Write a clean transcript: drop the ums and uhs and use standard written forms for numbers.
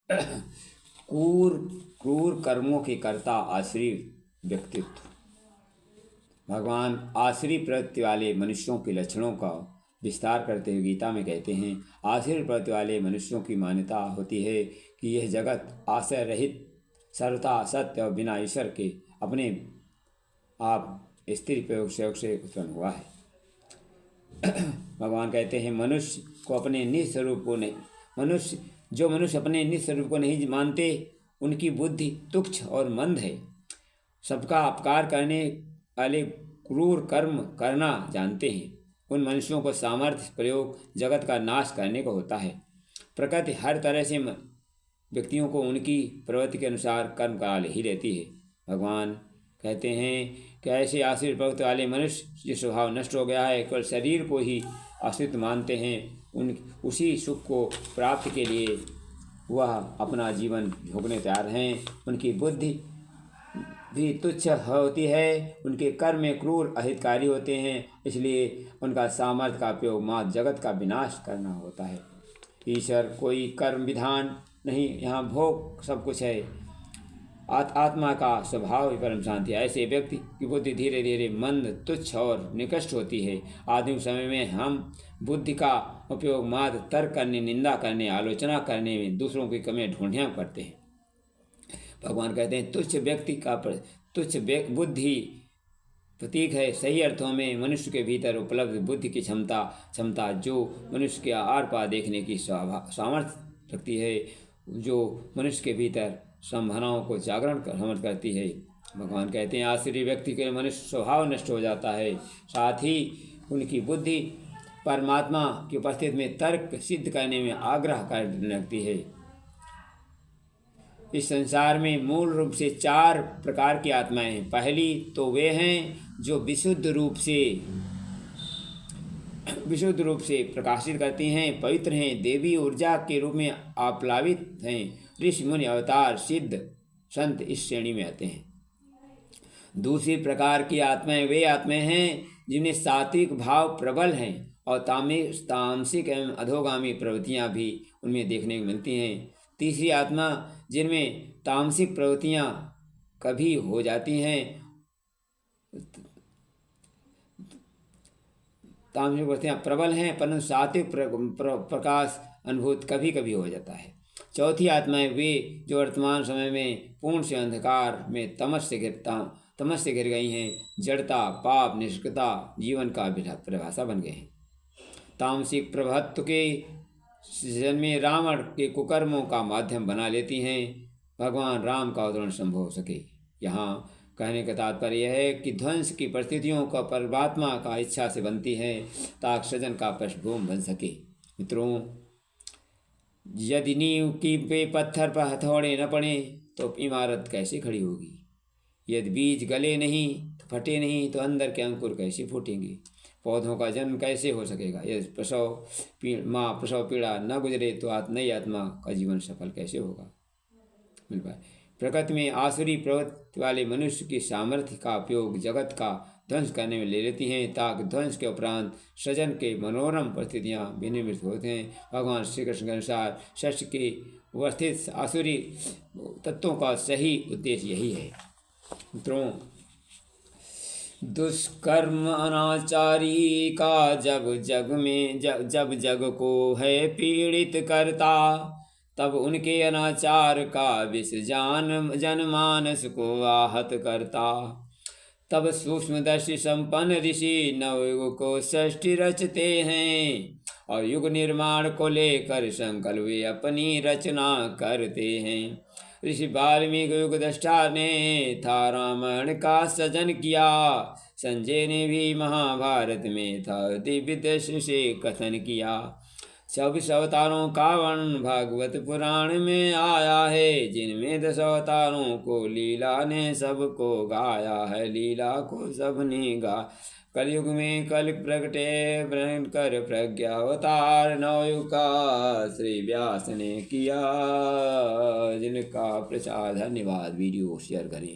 क्रूर क्रूर कर्मों के कर्ता आश्री व्यक्तित्व। भगवान आश्री प्रवृत्ति वाले मनुष्यों के लक्षणों का विस्तार करते हुए गीता में कहते हैं, आश्री प्रवृत्ति वाले मनुष्यों की मान्यता होती है कि यह जगत आश्रय रहित, सर्वथा सत्य और बिना ईश्वर के अपने आप स्त्री प्रयोग से उत्पन्न हुआ है। भगवान कहते हैं, मनुष्य अपने निज स्वरूप को नहीं मानते, उनकी बुद्धि तुच्छ और मंद है। सबका अपकार करने वाले क्रूर कर्म करना जानते हैं। उन मनुष्यों को सामर्थ्य प्रयोग जगत का नाश करने को होता है। प्रकृति हर तरह से व्यक्तियों को उनकी प्रवृत्ति के अनुसार कर्म करा ही रहती है। भगवान कहते हैं कि ऐसे आश्रित प्रवृत्ति वाले मनुष्य जो स्वभाव नष्ट हो गया है, केवल शरीर को ही अस्तित्व मानते हैं, उसी सुख को प्राप्ति के लिए वह अपना जीवन झोंकने तैयार हैं। उनकी बुद्धि भी तुच्छ होती है, उनके कर्म में क्रूर अहितकारी होते हैं, इसलिए उनका सामर्थ्य का उपयोग मात्र जगत का विनाश करना होता है। ईश्वर कोई कर्म विधान नहीं, यहाँ भोग सब कुछ है। आत्मा का स्वभाव ही परम शांति है। ऐसे व्यक्ति की बुद्धि धीरे धीरे मंद, तुच्छ और निकृष्ट होती है। आधुनिक समय में हम बुद्धि का उपयोग मात्र तर्क करने, निंदा करने, आलोचना करने में दूसरों की कमियां ढूंढने करते हैं। भगवान कहते हैं, तुच्छ बुद्धि प्रतीक है। सही अर्थों में मनुष्य के भीतर उपलब्ध बुद्धि की क्षमता जो मनुष्य के आर पार देखने की सामर्थ्य रखती है, जो मनुष्य के भीतर संभावनाओं को जागरण समर्थ करती है। भगवान कहते हैं, आश्चर्य व्यक्ति के मनुष्य स्वभाव नष्ट हो जाता है, साथ ही उनकी बुद्धि परमात्मा की उपस्थिति में तर्क सिद्ध करने में आग्रह करने लगती है। इस संसार में मूल रूप से 4 प्रकार की आत्माएं हैं। पहली तो वे हैं जो विशुद्ध रूप से प्रकाशित करती हैं, पवित्र हैं, देवी ऊर्जा के रूप में आप्लावित हैं। ऋषि मुनि अवतार सिद्ध संत इस श्रेणी में आते हैं। दूसरी प्रकार की आत्माएं वे आत्माएं हैं जिनमें सात्विक भाव प्रबल हैं और तामसिक एवं अधोगामी प्रवृत्तियां भी उनमें देखने को मिलती हैं। तीसरी आत्मा जिनमें तामसिक प्रवृत्तियां कभी हो जाती हैं, तामसिक प्रवृत्तियां प्रबल हैं, परंतु सात्विक प्रकाश अनुभूत कभी कभी हो जाता है। चौथी आत्माएं वे जो वर्तमान समय में पूर्ण से अंधकार में तमस से घिर गई हैं, जड़ता, पाप, निष्क्रियता जीवन का परिभाषा बन गए हैं। तामसिक प्रभुत्व के जन्मे रावण के कुकर्मों का माध्यम बना लेती हैं, भगवान राम का अवतरण संभव हो सके। यहाँ कहने का तात्पर्य यह है कि ध्वंस की परिस्थितियों का परमात्मा का इच्छा से बनती है ताकि सृजन का पृष्ठभूमि बन सके। मित्रों, यदि नींव की पे पत्थर पर हथौड़े न पड़े तो इमारत कैसे खड़ी होगी? यदि बीज गले नहीं तो फटे नहीं तो अंदर के अंकुर कैसे फूटेंगे? पौधों का जन्म कैसे हो सकेगा? यदि माँ प्रसव पीड़ा न गुजरे तो नई आत्मा का जीवन सफल कैसे होगा? मिल पाए। प्रकृति में आसुरी प्रवृत्ति वाले मनुष्य की सामर्थ्य का उपयोग जगत का ध्वंस करने में ले लेती हैं ताकि ध्वंस के उपरांत सृजन के मनोरम परिस्थितियाँ विनिर्मित होते हैं। भगवान श्री कृष्ण के अनुसार सृष्टि के उपस्थित आसुरी तत्वों का सही उद्देश्य यही है। मित्रों, दुष्कर्म अनाचारी का जब जग को है पीड़ित करता, तब उनके अनाचार का विष जनमानस को आहत करता। तब सूक्ष्मदर्शी संपन्न ऋषि नवयुग को सृष्टि रचते हैं और युग निर्माण को लेकर संकल्प वे अपनी रचना करते हैं। ऋषि वाल्मीकि युग दृष्टा ने था रामायण का सृजन किया, संजय ने भी महाभारत में था दिव्य दृष्टि से कथन किया। 24 अवतारों का वर्णन भागवत पुराण में आया है, जिनमें 10 अवतारों को लीला ने सबको गाया है। लीला को सबने गा कलयुग में कल प्रगटे कर प्रज्ञा अवतार नवयुग का श्री व्यास ने किया, जिनका प्रचार। धन्यवाद। वीडियो शेयर करें।